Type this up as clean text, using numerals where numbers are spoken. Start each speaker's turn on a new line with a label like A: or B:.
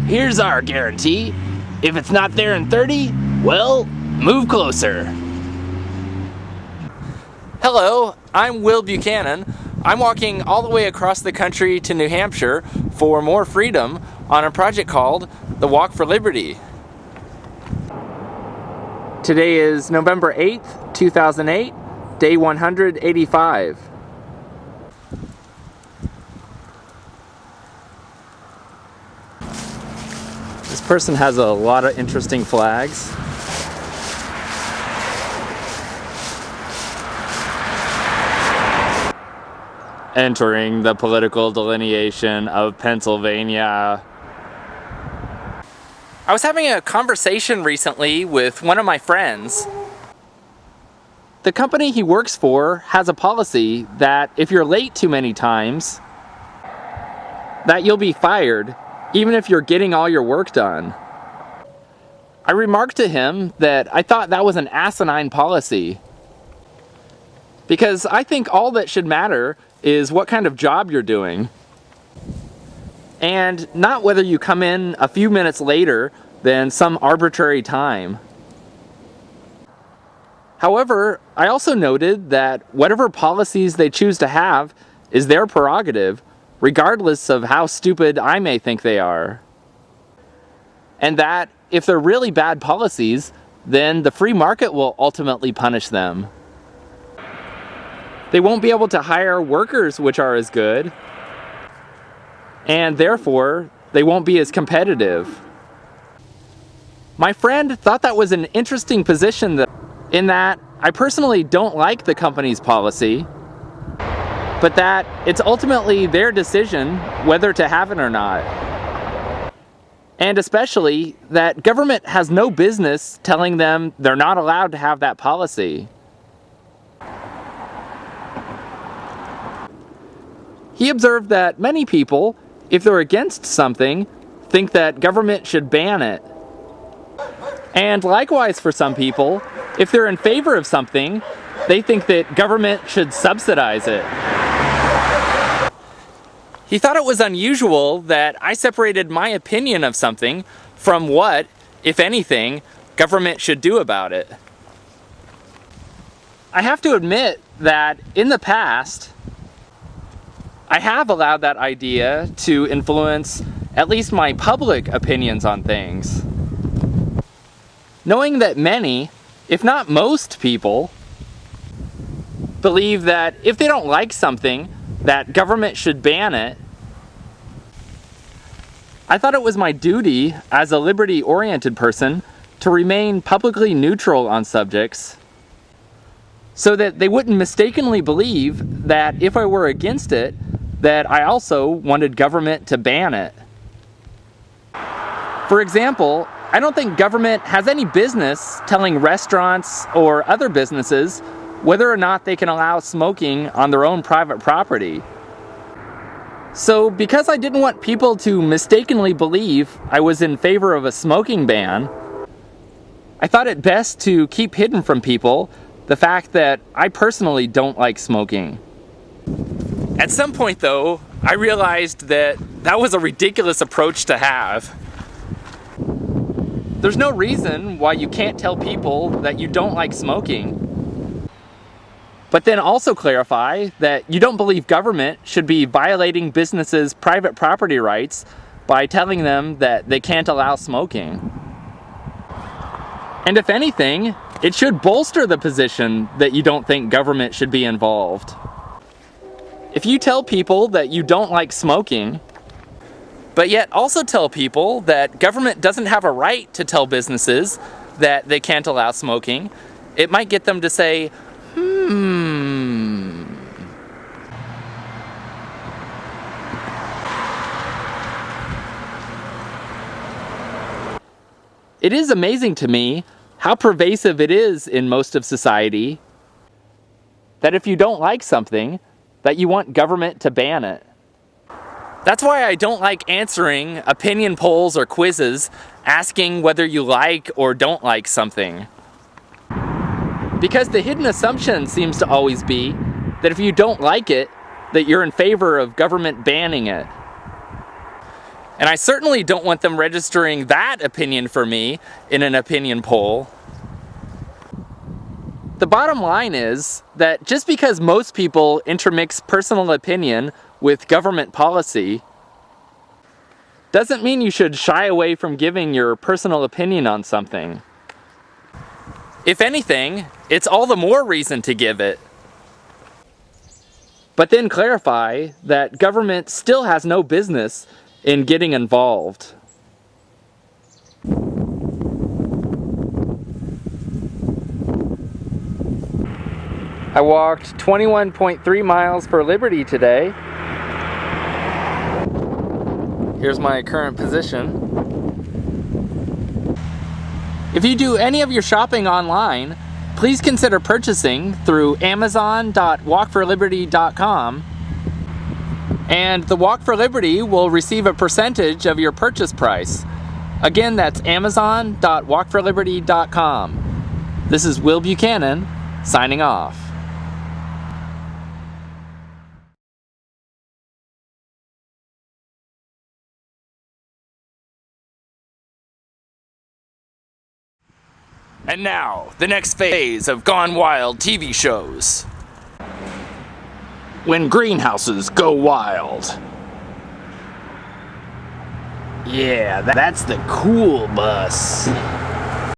A: Here's our guarantee. If it's not there in 30, well, move closer. Hello, I'm Will Buchanan. I'm walking all the way across the country to New Hampshire for more freedom on a project called the Walk for Liberty. Today is November 8th, 2008, day 185. This person has a lot of interesting flags. Entering the political delineation of Pennsylvania. I was having a conversation recently with one of my friends. The company he works for has a policy that if you're late too many times, that you'll be fired, even if you're getting all your work done. I remarked to him that I thought that was an asinine policy, because I think all that should matter is what kind of job you're doing, and not whether you come in a few minutes later than some arbitrary time. However, I also noted that whatever policies they choose to have is their prerogative, regardless of how stupid I may think they are. And that if they're really bad policies, then the free market will ultimately punish them. They won't be able to hire workers which are as good, and therefore they won't be as competitive. My friend thought that was an interesting position, in that I personally don't like the company's policy, but that it's ultimately their decision whether to have it or not. And especially that government has no business telling them they're not allowed to have that policy. He observed that many people, if they're against something, think that government should ban it. And likewise for some people, if they're in favor of something, they think that government should subsidize it. He thought it was unusual that I separated my opinion of something from what, if anything, government should do about it. I have to admit that in the past, I have allowed that idea to influence at least my public opinions on things. Knowing that many, if not most people, believe that if they don't like something, that government should ban it, I thought it was my duty as a liberty-oriented person to remain publicly neutral on subjects, so that they wouldn't mistakenly believe that if I were against it, that I also wanted government to ban it. For example, I don't think government has any business telling restaurants or other businesses whether or not they can allow smoking on their own private property. So because I didn't want people to mistakenly believe I was in favor of a smoking ban, I thought it best to keep hidden from people the fact that I personally don't like smoking. At some point though, I realized that that was a ridiculous approach to have. There's no reason why you can't tell people that you don't like smoking, but then also clarify that you don't believe government should be violating businesses' private property rights by telling them that they can't allow smoking. And if anything, it should bolster the position that you don't think government should be involved. If you tell people that you don't like smoking, but yet also tell people that government doesn't have a right to tell businesses that they can't allow smoking, it might get them to say, It is amazing to me how pervasive it is in most of society that if you don't like something, that you want government to ban it. That's why I don't like answering opinion polls or quizzes asking whether you like or don't like something. Because the hidden assumption seems to always be that if you don't like it, that you're in favor of government banning it. And I certainly don't want them registering that opinion for me in an opinion poll. The bottom line is that just because most people intermix personal opinion with government policy doesn't mean you should shy away from giving your personal opinion on something. If anything, it's all the more reason to give it. But then clarify that government still has no business in getting involved. I walked 21.3 miles for Liberty today. Here's my current position. If you do any of your shopping online, please consider purchasing through amazon.walkforliberty.com, and the Walk for Liberty will receive a percentage of your purchase price. Again, that's amazon.walkforliberty.com. This is Will Buchanan, signing off. And now, the next phase of Gone Wild TV shows. When greenhouses go wild. Yeah, that's the cool bus.